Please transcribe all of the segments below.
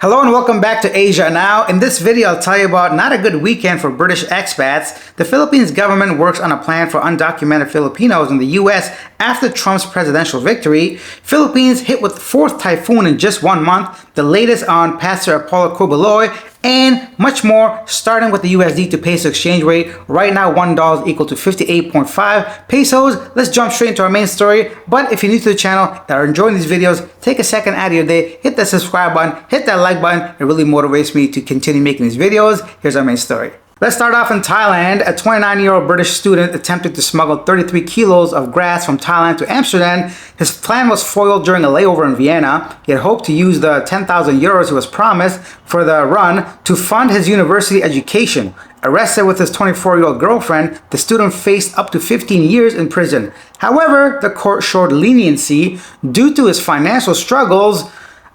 Hello and welcome back to Asia Now. In this video, I'll tell you about not a good weekend for British expats. The Philippines government works on a plan for undocumented Filipinos in the US after Trump's presidential victory. Philippines hit with the fourth typhoon in just 1 month, the latest on Pastor Apollo Cobeloy, and much more, starting with the USD to peso exchange rate. Right now, $1 is equal to 58.5 pesos. Let's jump straight into our main story. But if you're new to the channel and are enjoying these videos, take a second out of your day, hit that subscribe button, hit that like button. It really motivates me to continue making these videos. Here's our main story. Let's start off in Thailand. A 29-year-old British student attempted to smuggle 33 kilos of grass from Thailand to Amsterdam. His plan was foiled during a layover in Vienna. He had hoped to use the 10,000 euros he was promised for the run to fund his university education. Arrested with his 24-year-old girlfriend, the student faced up to 15 years in prison. However, the court showed leniency due to his financial struggles.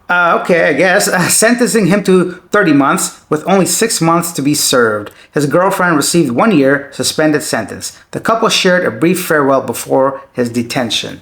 Sentencing him to 30 months with only 6 months to be served. His girlfriend received 1 year suspended sentence. The couple shared a brief farewell before his detention.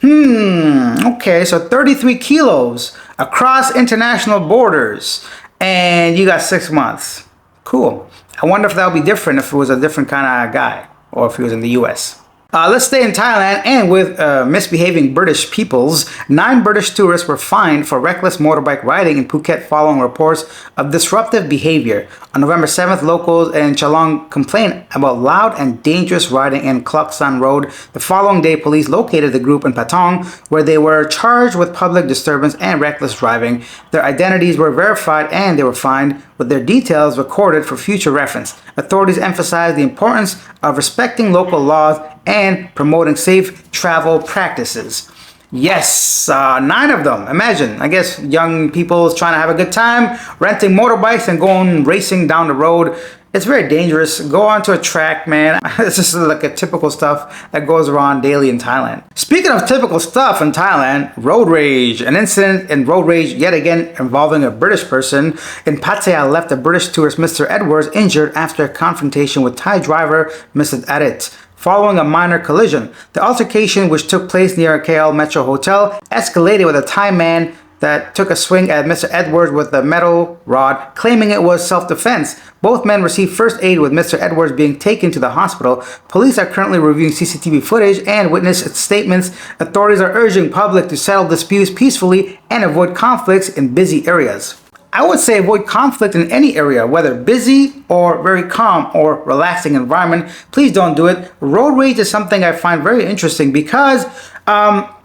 So 33 kilos across international borders, and you got 6 months. Cool. I wonder if that would be different if it was a different kind of guy, or if he was in the US. Let's stay in Thailand, and with misbehaving British peoples, 9 British tourists were fined for reckless motorbike riding in Phuket following reports of disruptive behavior. On November 7th, locals in Chalong complained about loud and dangerous riding in Klok San Road. The following day, police located the group in Patong, where they were charged with public disturbance and reckless driving. Their identities were verified and they were fined, with their details recorded for future reference. Authorities emphasized the importance of respecting local laws and promoting safe travel practices. Yes, 9 of them. Imagine, I guess young people trying to have a good time, renting motorbikes and going racing down the road. It's very dangerous. Go onto a track, man. It's just like a typical stuff that goes around daily in Thailand. Speaking of typical stuff in Thailand, road rage. An incident in road rage yet again involving a British person in Pattaya left the British tourist Mr. Edwards injured after a confrontation with Thai driver Mr. Adit. Following a minor collision, the altercation, which took place near a KL Metro hotel, escalated with a Thai man that took a swing at Mr. Edwards with a metal rod, claiming it was self-defense. Both men received first aid, with Mr. Edwards being taken to the hospital. Police are currently reviewing CCTV footage and witness statements. Authorities are urging public to settle disputes peacefully and avoid conflicts in busy areas. I would say avoid conflict in any area, whether busy or very calm or relaxing environment. Please don't do it. Road rage is something I find very interesting because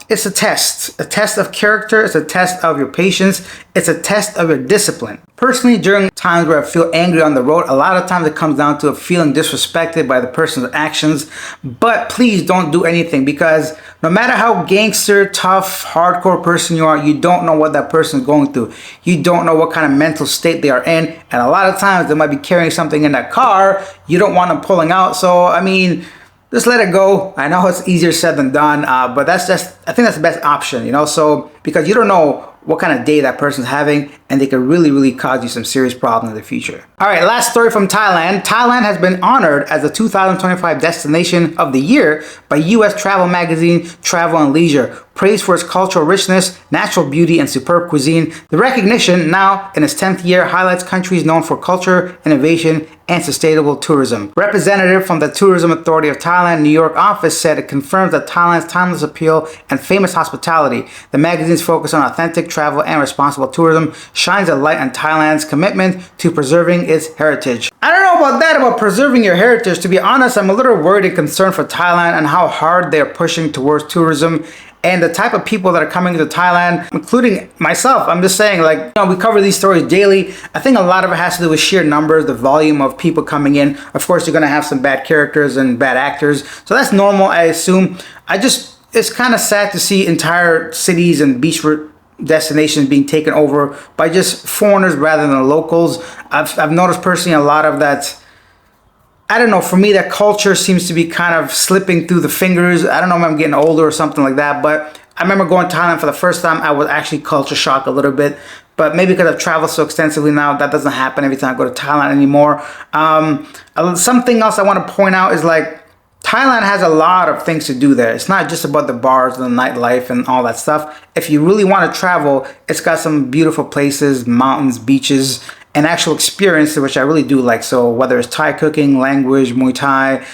it's a test of character, it's a test of your patience, it's a test of your discipline. Personally, during times where I feel angry on the road, a lot of times it comes down to feeling disrespected by the person's actions. But please don't do anything, because no matter how gangster, tough, hardcore person you are, you don't know what that person is going through. You don't know what kind of mental state they are in. And a lot of times they might be carrying something in that car. You don't want them pulling out. So, I mean, just let it go. I know it's easier said than done, but I think that's the best option, So, because you don't know what kind of day that person's having, and they could really cause you some serious problems in the future. All right, last story from Thailand. Thailand has been honored as the 2025 Destination of the Year by U.S. travel magazine Travel and Leisure. Praised for its cultural richness, natural beauty, and superb cuisine, the recognition, now in its 10th year, highlights countries known for culture, innovation, and sustainable tourism. Representative from the Tourism Authority of Thailand, New York office said it confirms that Thailand's timeless appeal and famous hospitality. The magazine's focus on authentic travel and responsible tourism shines a light on Thailand's commitment to preserving its heritage. I don't know about that, about preserving your heritage. To be honest, I'm a little worried and concerned for Thailand and how hard they're pushing towards tourism and the type of people that are coming to Thailand, including myself. I'm just saying, we cover these stories daily. I think a lot of it has to do with sheer numbers, the volume of people coming in. Of course, you're gonna have some bad characters and bad actors. So that's normal, I assume. It's kind of sad to see entire cities and beach destinations being taken over by just foreigners rather than locals. I've noticed personally a lot of that. I don't know, for me, that culture seems to be kind of slipping through the fingers. I don't know if I'm getting older or something like that, but I remember going to Thailand for the first time. I was actually culture shocked a little bit, but maybe because I've traveled so extensively now, that doesn't happen every time I go to Thailand anymore. Something else I want to point out is Thailand has a lot of things to do there. It's not just about the bars and the nightlife and all that stuff. If you really want to travel, it's got some beautiful places, mountains, beaches, and actual experience, which I really do like. So whether it's Thai cooking, language, Muay Thai,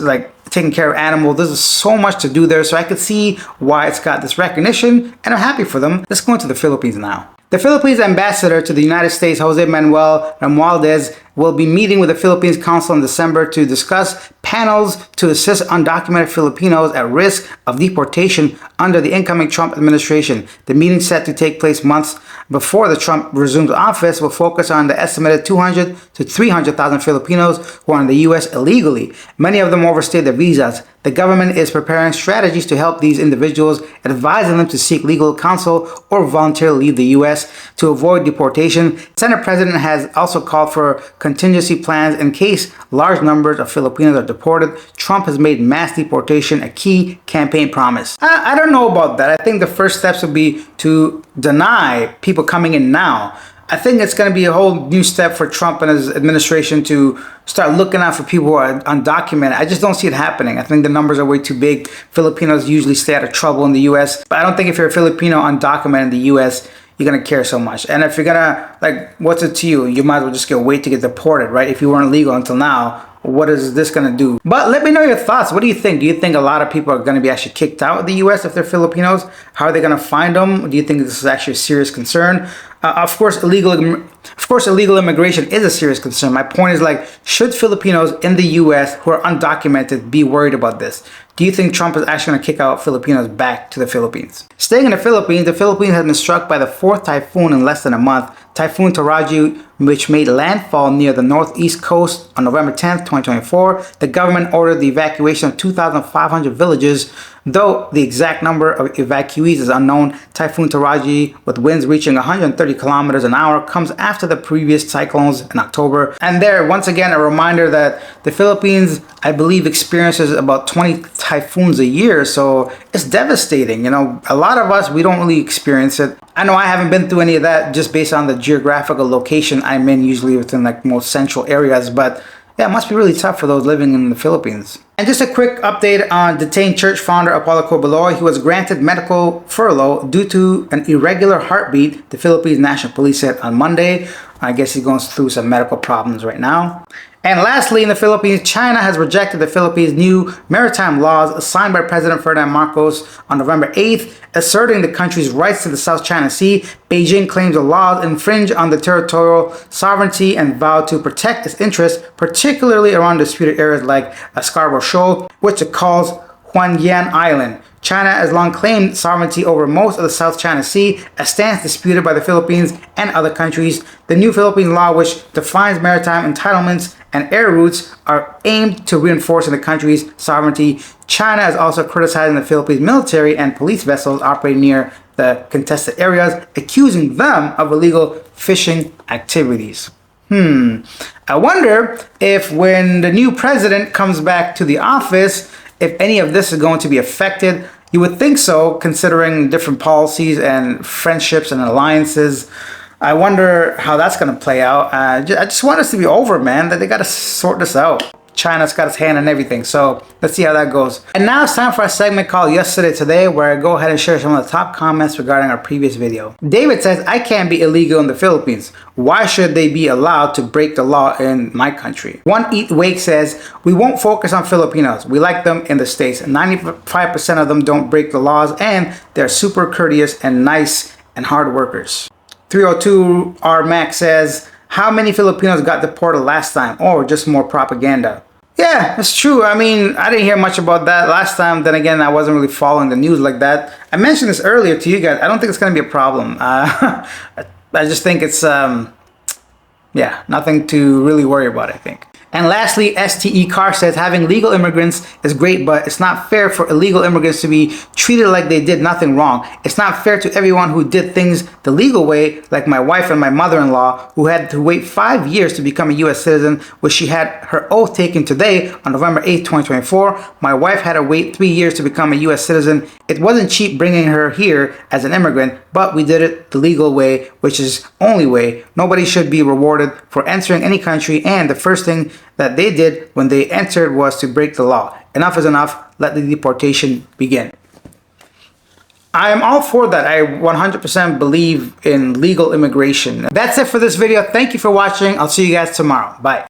like taking care of animals, there's so much to do there. So I could see why it's got this recognition, and I'm happy for them. Let's go into the Philippines now. The Philippines ambassador to the United States, Jose Manuel Romualdez, will be meeting with the Philippines Council in December to discuss panels to assist undocumented Filipinos at risk of deportation under the incoming Trump administration. The meeting, set to take place months before the Trump resumes office, will focus on the estimated 200 to 300,000 Filipinos who are in the U.S. illegally. Many of them overstayed their visas. The government is preparing strategies to help these individuals, advising them to seek legal counsel or voluntarily leave the U.S. to avoid deportation. The Senate President has also called for contingency plans in case large numbers of Filipinos are deported. Trump has made mass deportation a key campaign promise. I don't know about that. I think the first steps would be to deny people coming in now. I think it's going to be a whole new step for Trump and his administration to start looking out for people who are undocumented. I just don't see it happening. I think the numbers are way too big. Filipinos usually stay out of trouble in the U.S., but I don't think if you're a Filipino undocumented in the U.S., you're going to care so much. And if you're going to, like, what's it to you? You might as well just wait to get deported, right? If you weren't legal until now, what is this going to do? But let me know your thoughts. What do you think? Do you think a lot of people are going to be actually kicked out of the U.S. if they're Filipinos? How are they going to find them? Do you think this is actually a serious concern? Of course, illegal immigration is a serious concern. My point is, like, should Filipinos in the U.S. who are undocumented be worried about this? Do you think Trump is actually going to kick out Filipinos back to the Philippines? Staying in the Philippines has been struck by the fourth typhoon in less than a month. Typhoon Taraji, which made landfall near the northeast coast on November 10th, 2024. The government ordered the evacuation of 2,500 villages, though the exact number of evacuees is unknown. Typhoon Taraji, with winds reaching 130 kilometers an hour, comes after the previous cyclones in October. And there, once again, a reminder that the Philippines, I believe, experiences about 20 typhoons a year, so it's devastating. You know, a lot of us, we don't really experience it. I know I haven't been through any of that just based on the geographical location I'm in, usually within like most central areas, but yeah, it must be really tough for those living in the Philippines. And just a quick update on detained church founder Apollo Corbaloy. He was granted medical furlough due to an irregular heartbeat, the Philippines National Police said on Monday. I guess he's going through some medical problems right now. And lastly, in the Philippines, China has rejected the Philippines' new maritime laws signed by President Ferdinand Marcos on November 8th, asserting the country's rights to the South China Sea. Beijing claims the laws infringe on the territorial sovereignty and vowed to protect its interests, particularly around disputed areas like Scarborough Shoal, which it calls Huangyan Island. China has long claimed sovereignty over most of the South China Sea, a stance disputed by the Philippines and other countries. The new Philippine law, which defines maritime entitlements and air routes, are aimed to reinforcing the country's sovereignty. China is also criticizing the Philippines military and police vessels operating near the contested areas, accusing them of illegal fishing activities. I wonder if when the new president comes back to the office, if any of this is going to be affected. You would think so, considering different policies and friendships and alliances. I wonder how that's going to play out. I just want us to be over, man, that they got to sort this out. China's got its hand in everything, so let's see how that goes. And now it's time for a segment called Yesterday Today, where I go ahead and share some of the top comments regarding our previous video. David says, I can't be illegal in the Philippines. Why should they be allowed to break the law in my country? One Eat Wake says, we won't focus on Filipinos. We like them in the States. 95% of them don't break the laws, and they're super courteous and nice and hard workers. 302 R Max says, how many Filipinos got deported last time? Or just more propaganda? Yeah, it's true. I mean, I didn't hear much about that last time. Then again, I wasn't really following the news like that. I mentioned this earlier to you guys. I don't think it's going to be a problem. I just think it's, nothing to really worry about, I think. And lastly, STE Car says, having legal immigrants is great, but it's not fair for illegal immigrants to be treated like they did nothing wrong. It's not fair to everyone who did things the legal way, like my wife and my mother-in-law, who had to wait 5 years to become a U.S. citizen, which she had her oath taken today on November 8, 2024. My wife had to wait 3 years to become a U.S. citizen. It wasn't cheap bringing her here as an immigrant, but we did it the legal way, which is only way. Nobody should be rewarded for entering any country, and the first thing that they did when they entered was to break the law. Enough is enough. Let the deportation begin. I am all for that. I 100% believe in legal immigration. That's it for this video. Thank you for watching. I'll see you guys tomorrow. Bye.